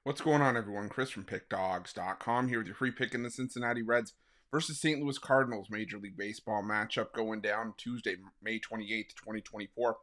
What's going on, everyone? Chris from Pickdawgz.com here with your free pick in the Cincinnati Reds versus St. Louis Cardinals Major League Baseball matchup going down Tuesday, May 28th, 2024.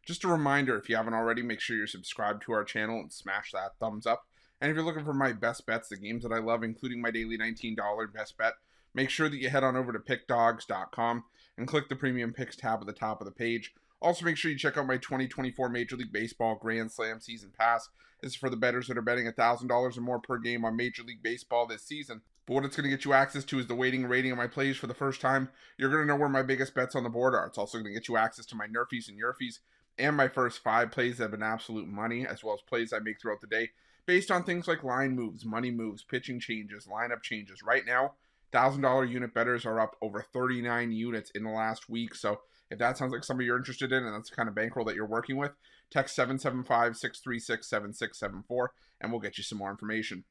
Just a reminder, if you haven't already, make sure you're subscribed to our channel and smash that thumbs up. And if you're looking for my best bets, the games that I love, including my daily $19 best bet, make sure that you head on over to Pickdawgz.com and click the Premium Picks tab at the top of the page. Also, make sure you check out my 2024 Major League Baseball Grand Slam Season Pass. This is for the bettors that are betting $1,000 or more per game on Major League Baseball this season. But what it's going to get you access to is the weighting and rating of my plays for the first time. You're going to know where my biggest bets on the board are. It's also going to get you access to my nerfies and yerfies and my first 5 plays that have been absolute money, as well as plays I make throughout the day based on things like line moves, money moves, pitching changes, lineup changes. Right now, $1,000 unit bettors are up over 39 units in the last week. So if that sounds like somebody you're interested in and that's the kind of bankroll that you're working with, text 775-636-7674 and we'll get you some more information.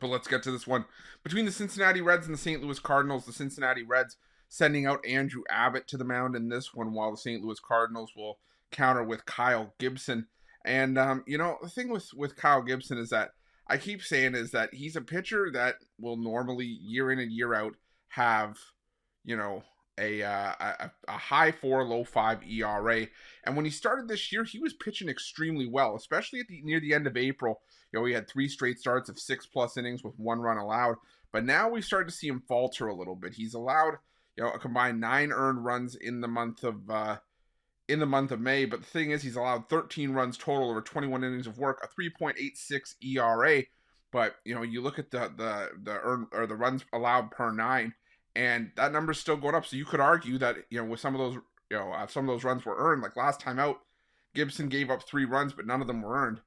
But let's get to this one. Between the Cincinnati Reds and the St. Louis Cardinals, the Cincinnati Reds sending out Andrew Abbott to the mound in this one, while the St. Louis Cardinals will counter with Kyle Gibson. And, the thing with Kyle Gibson is that I keep saying is that he's a pitcher that will normally, year in and year out, have, a high 4, low 5 ERA. And when he started this year, he was pitching extremely well, especially near the end of April. He had 3 straight starts of 6+ innings with 1 run allowed. But now we start to see him falter a little bit. He's allowed, a combined 9 earned runs in the month of May. But the thing is, he's allowed 13 runs total over 21 innings of work, a 3.86 ERA. But you look at the runs allowed per 9. And that number's still going up. So you could argue that, with some of those, some of those runs were earned. Like last time out, Gibson gave up 3 runs, but none of them were earned.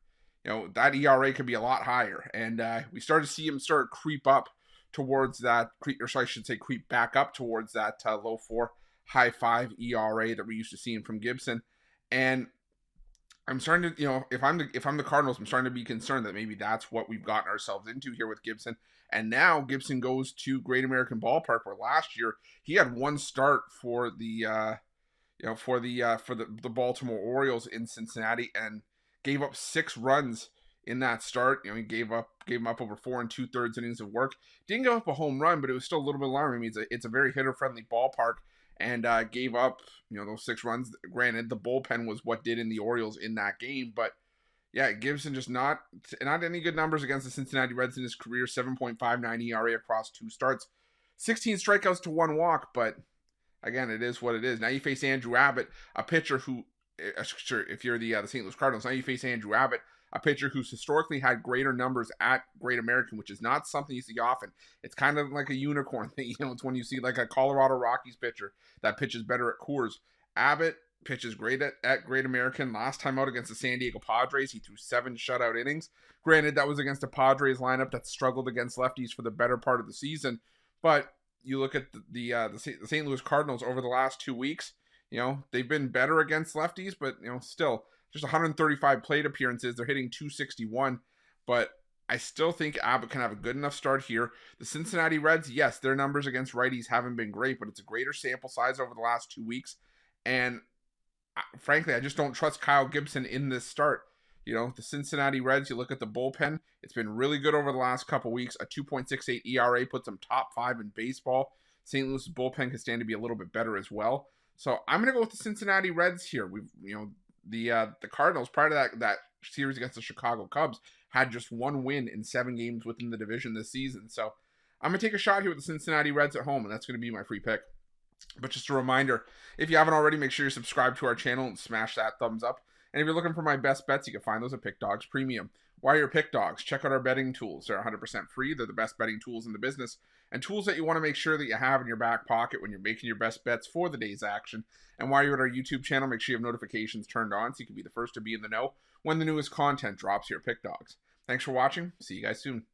That ERA could be a lot higher. And we started to see him start creep up towards that, creep back up towards that low 4, high 5 ERA that we're used to seeing from Gibson. And I'm starting to, if I'm the Cardinals, I'm starting to be concerned that maybe that's what we've gotten ourselves into here with Gibson. And now Gibson goes to Great American Ballpark, where last year he had 1 start for the Baltimore Orioles in Cincinnati and gave up 6 runs in that start. He gave him up over 4 2/3 innings of work. Didn't give up a home run, but it was still a little bit alarming. I mean, it's a very hitter-friendly ballpark, and gave up, those 6 runs. Granted, the bullpen was what did in the Orioles in that game, but yeah, Gibson just not any good numbers against the Cincinnati Reds in his career. 7.59 ERA across 2 starts, 16 strikeouts to 1 walk. But again, it is what it is. Now you face Andrew Abbott, a pitcher who, if you're the St. Louis Cardinals, now you face Andrew Abbott, a pitcher who's historically had greater numbers at Great American, which is not something you see often. It's kind of like a unicorn thing. It's when you see like a Colorado Rockies pitcher that pitches better at Coors. Abbott pitches great at Great American. Last time out against the San Diego Padres, he threw 7 shutout innings. Granted, that was against a Padres lineup that struggled against lefties for the better part of the season. But you look at the St. Louis Cardinals over the last 2 weeks, they've been better against lefties, but, still just 135 plate appearances. They're hitting 261, but I still think Abbott can have a good enough start here. The Cincinnati Reds, yes, their numbers against righties haven't been great, but it's a greater sample size over the last 2 weeks. And frankly, I just don't trust Kyle Gibson in this start. The Cincinnati Reds, you look at the bullpen, it's been really good over the last couple weeks. A 2.68 ERA puts them top 5 in baseball. St. Louis' bullpen can stand to be a little bit better as well. So I'm going to go with the Cincinnati Reds here. The Cardinals, prior to that series against the Chicago Cubs, had just 1 win in 7 games within the division this season. So I'm going to take a shot here with the Cincinnati Reds at home, and that's going to be my free pick. But just a reminder, if you haven't already, make sure you're subscribed to our channel and smash that thumbs up. And if you're looking for my best bets, you can find those at Pick Dawgz Premium. While you're Pick Dawgz, check out our betting tools. They're 100% free. They're the best betting tools in the business, and tools that you want to make sure that you have in your back pocket when you're making your best bets for the day's action. And while you're at our YouTube channel, make sure you have notifications turned on so you can be the first to be in the know when the newest content drops here at Pick Dawgz. Thanks for watching. See you guys soon.